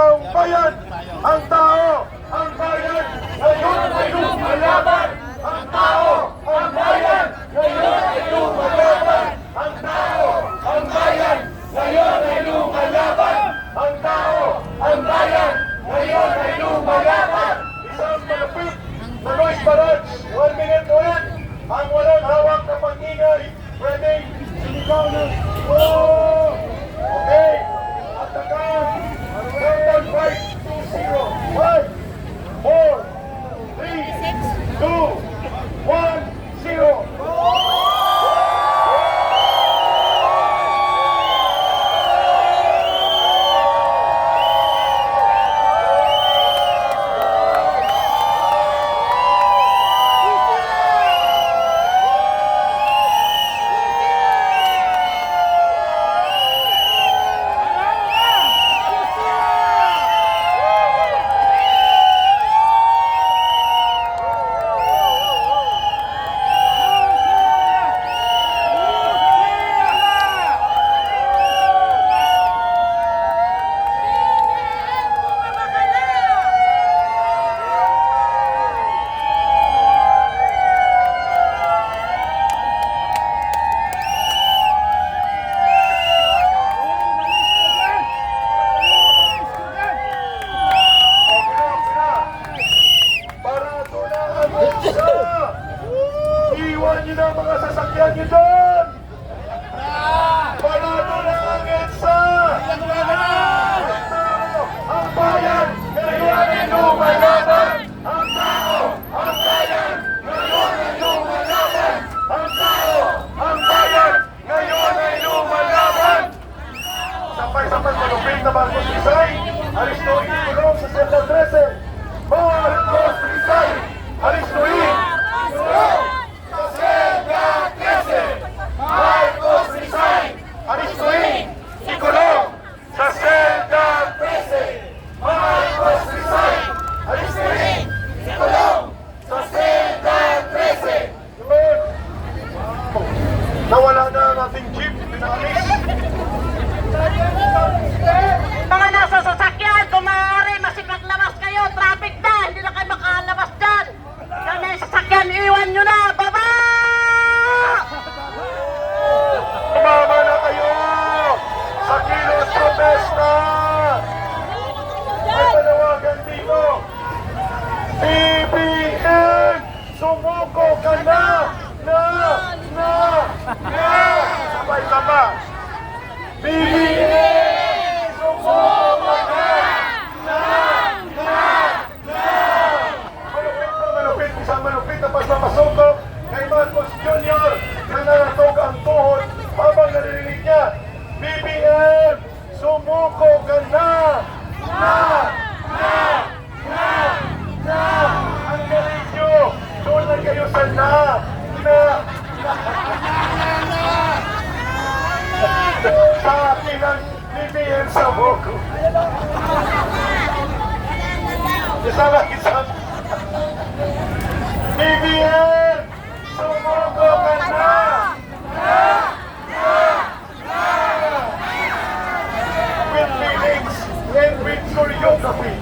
taong bayan. Ang tao, ang bayan, ngayon ay lumalaban. Ang tao, ang bayan, ngayon ay lumalaban. Ang tao, ang bayan, ngayon ay lumalaban. Ang tao, ang bayan, ngayon ay lumalaban. Isang malapit na noise barrage, 1 minute ulit. Ang walang hawak na pag-ingay, pwedeng sinigaw ng oh! Okay, at takan, 5, 4, 3, 2, 1, 0. Iwan nyo na ang mga sasakyan nyo doon! Parado na ang EDSA! Ang bayan, ngayon ay lumalaban! Ang tao, ang bayan, ngayon ay lumalaban! Ang tao, ang bayan, ngayon ay lumalaban! Sampay-sampay malupit na Marcos Rizal, Aristoy Kulong sa Selda 13. Marcos Rizal, Aristoy Kulong! Marcos Rizal, Aristoy Kulong sa Selda 13. Marcos Rizal, Aristoy Kulong sa Selda 13. Nawala na ang ating jeep, pinalis. Mga nasa sasakyan, kung maaari, masipaglabas kayo. Traffic na, hindi na kayo makalabas dyan. Yan na yung sasakyan, iwan nyo na. Baba! Tumama na kayo sa kilos protesta! May panawagan dito. BBM! Sumuko ka na! Sabay-sabay! BBM! Sumuko ka na! Malupit, isang malupit na pagpapasukok kay Marcos Jr. na nanatog ang tuhod habang naririnig niya, BBM, sumuko ka na! Ang galing nyo! Doon na kayo sa na! Sa akin ang BBM sumuko! Isama! BBM, sumuko ka na! With feelings and with choreography.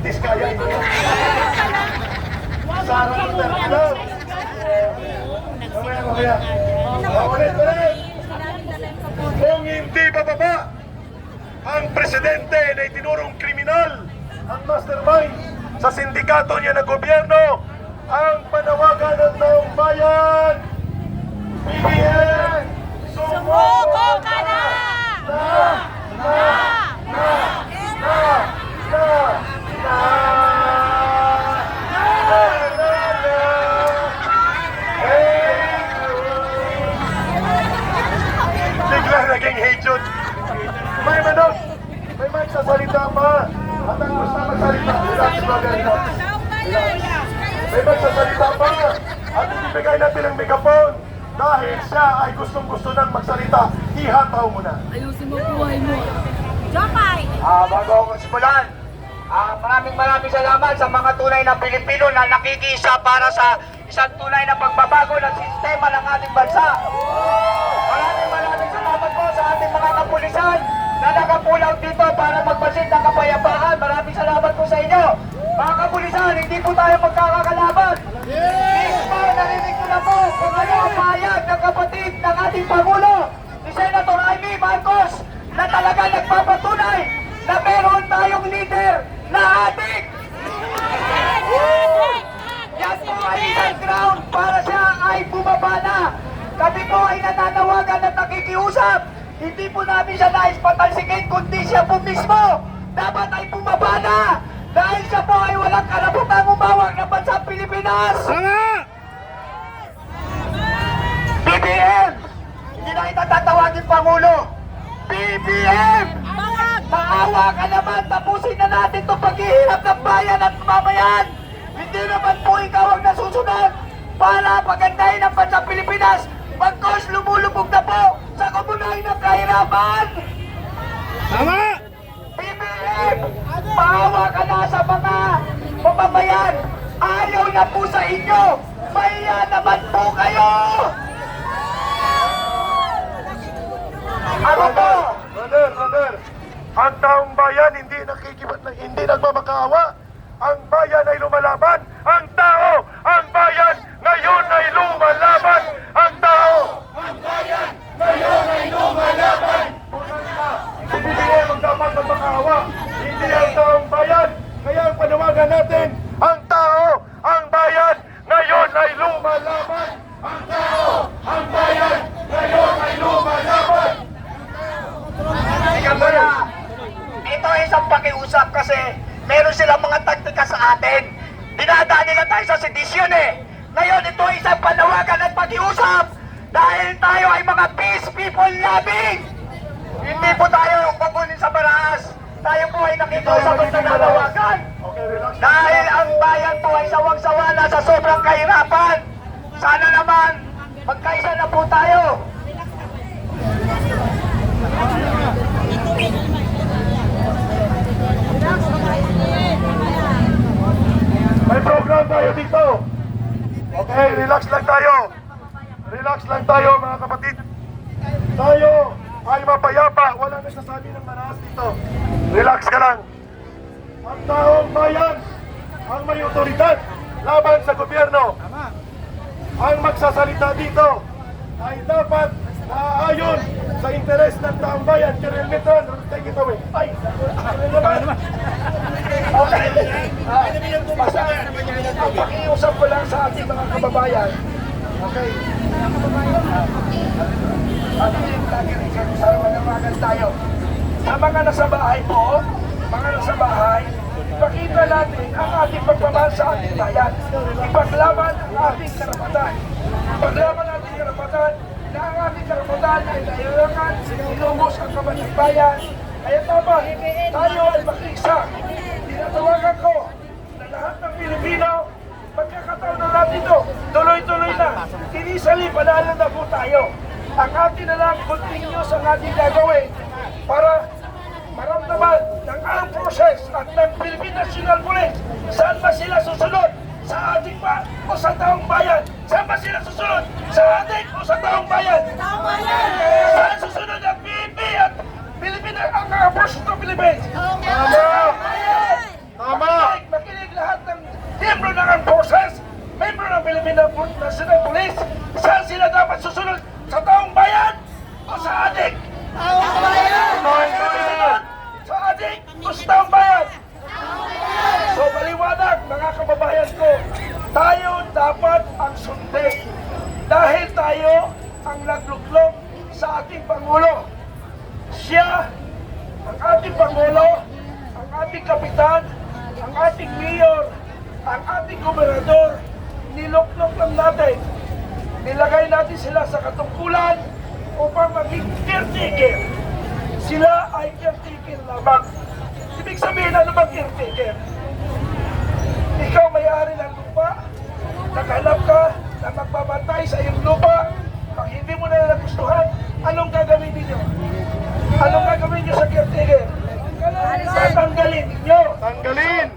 Diskaya mo. Sarang Duterte. Mamaya. Ulit. Kung hindi bababa ang presidente na itinurong kriminal, ang mastermind sa sindikato niya ng gobyerno, ang panawagan ng taong bayan, BBM, sumuko ka na! Bigla naging hatred. May manok, may magsasalita pa. At ang gusto magsalita, may magsasalita pa. At ibigay natin ang megapon. Dahil siya ay gustong-gusto nang magsalita, ihataw mo na. Ayusin mo buhay mo. Jopay! Bago ako simulan, maraming salamat sa mga tunay na Pilipino na nakikisa para sa isang tunay na pagbabago ng sistema ng ating bansa. Maraming dito para magpasit ng kapayapaan. Maraming salamat po sa inyo. Mga kapulisan, hindi po tayo magkakakalaban. Mismo, narinig ko na po kung ano ang pahayag ng kapatid ng ating Pangulo, si Senator Amy Marcos, na talaga nagpapatunay na meron tayong leader na adik. Yan po ay isang ground para siya ay bumaba na. Kami po ay nananawagan at nakikiusap. Hindi po namin siya nais patalsikin, kundi siya po mismo dapat ay bumaba na. Dahil siya po ay walang karapatang umawag ng bansang Pilipinas. BBM! Hindi na kita tatawagin Pangulo. BBM! Maawa ka naman, tapusin na natin itong paghihirap ng bayan at mamayan. Hindi naman po ikaw ang nasusunod para pagandahin ang bansang Pilipinas. Pagkos lumulubog na po sa komunay ng kahirapan. Tama! BBM! Maawa ka na sa mga mamamayan. Ayaw na po sa inyo. Mahiya naman po kayo. Ano po? Brother, ang taong bayan hindi hindi nagmamakaawa. Ang bayan ay lumalaban. Ang tao, ang bayan, ngayon ay lumalaban. Ang tao, ang bayan, ngayon ay lumalaban. Si BBM ang dapat magmakaawa, hindi ang taong bayan. Kaya ang panawagan natin, ang tao, ang bayan, ngayon ay lumalaban. Ang tao, ang bayan, ngayon ay lumalaban. Ito ay isang pakiusap kasi meron silang mga taktika sa atin. Dinadaan nila tayo sa sedisyon eh. Ngayon ito ay isang panawagan at pakiusap dahil tayo ay mga peace people loving. Hindi po tayo kukunin sa baraas. Tayo po ay nakikiusap at nananawagan. Dahil ang bayan po ay sawang-sawa na sa sobrang kahirapan. Sana naman magkaisa na po tayo. May program tayo dito. Okay, relax lang tayo. Relax lang tayo mga kapatid. Tayo ay mapayapa. Walang nagsasabi ng maraas dito. Relax ka lang. Ang taong bayan, ang may otoridad laban sa gobyerno. Ang magsasalita dito ay dapat naaayon sa interes ng taong bayan. Colonel Metron, take it away. Ay, Okay. Basta, pakiusap ko lang sa ating mga kababayan. Okay. Manawagan tayo. Sa mga nasa bahay po, mga nasa bahay, ipakita natin ang ating pagmamahal sa ating bayan. Ipaglaban ang ating karapatan. Ipaglaban ang ating karapatan na ang ating karapatan ay nailangan, inubos ang kabatang bayan. Kaya tama, tayo ay makikisa. Tinatawagan ko na lahat ng Pilipino, pagkakataon na natin ito, tuloy-tuloy na, tinisali, panalo na po tayo. Ang atin na lang, continuous ang ating gagawin para maramdaman ng armed forces at ng Philippine National Police saan ba sila susunod? Sa ating ba o sa taong bayan? Saan ba sila susunod? Sa ating o sa taong bayan? Saan susunod ang PNP at Pilipinas ang armed forces ng Philippines? Tama! Makinig lahat ng membro ng armed forces, membro ng Philippine National Police, saan sila dapat susunod? Sa taong bayan o sa adik? Taong bayan! Sa adik o sa taong bayan? So maliwanag mga kababayan ko, tayo dapat ang sundin dahil tayo ang nagluklok sa ating Pangulo. Siya, ang ating Pangulo, ang ating Kapitan, ang ating Mayor, ang ating Gobernador, niluklok lang natin. Nilagay natin sila sa katungkulan upang maging caretaker. Sila ay caretaker lamang. Ibig sabihin, ano bang caretaker? Ikaw may-ari ng lupa, naghanap ka na magbabantay sa iyong lupa. Pag hindi mo na nagustuhan, anong gagawin ninyo? Anong gagawin nyo sa caretaker? Tatanggalin ninyo. Tanggalin!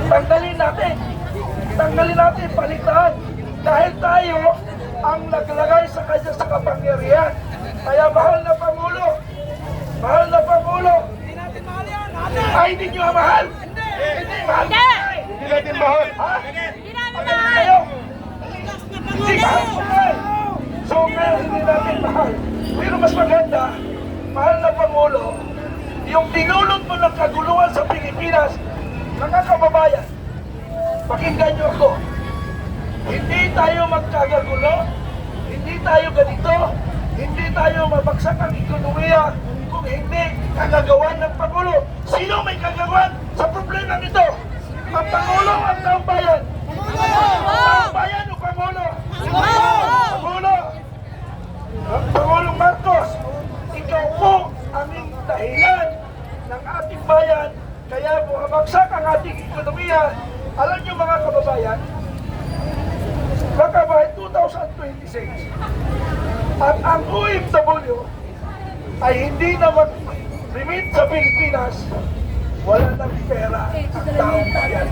Tanggalin natin. Tanggalin natin, palitan. Dahil tayo ang naglagay sa kanya sa kapangyarihan. Kaya mahal na Pangulo, mahal Ay, hindi nyo mahal? Hindi, mahal ko Hindi. na eh. Hindi natin mahal. Ha? Hindi namin Ano mahal. kayo? Hindi mahal ko na eh. So, kaya hindi natin mahal. Pero mas maganda, mahal na Pangulo, yung dinulot mo ng kaguluhan sa Pilipinas, mga kababayan, pakinggan nyo ako. Hindi tayo magkagagulo, hindi tayo ganito, hindi tayo mabagsak ang ekonomiya kung hindi kagagawan ng Pangulo. Sino may kagagawan sa problema nito? Ang Pangulo o ang taong bayan? Taong bayan o Pangulo? Pangulo! Pangulong Marcos, ikaw po ang dahilan ng ating bayan, kaya bumabagsak ang ating ekonomiya. Alam niyo mga kababayan, baka by 2026, at ang OFW ay hindi na mag-remit sa Pilipinas, wala ng pera ang taong bayan.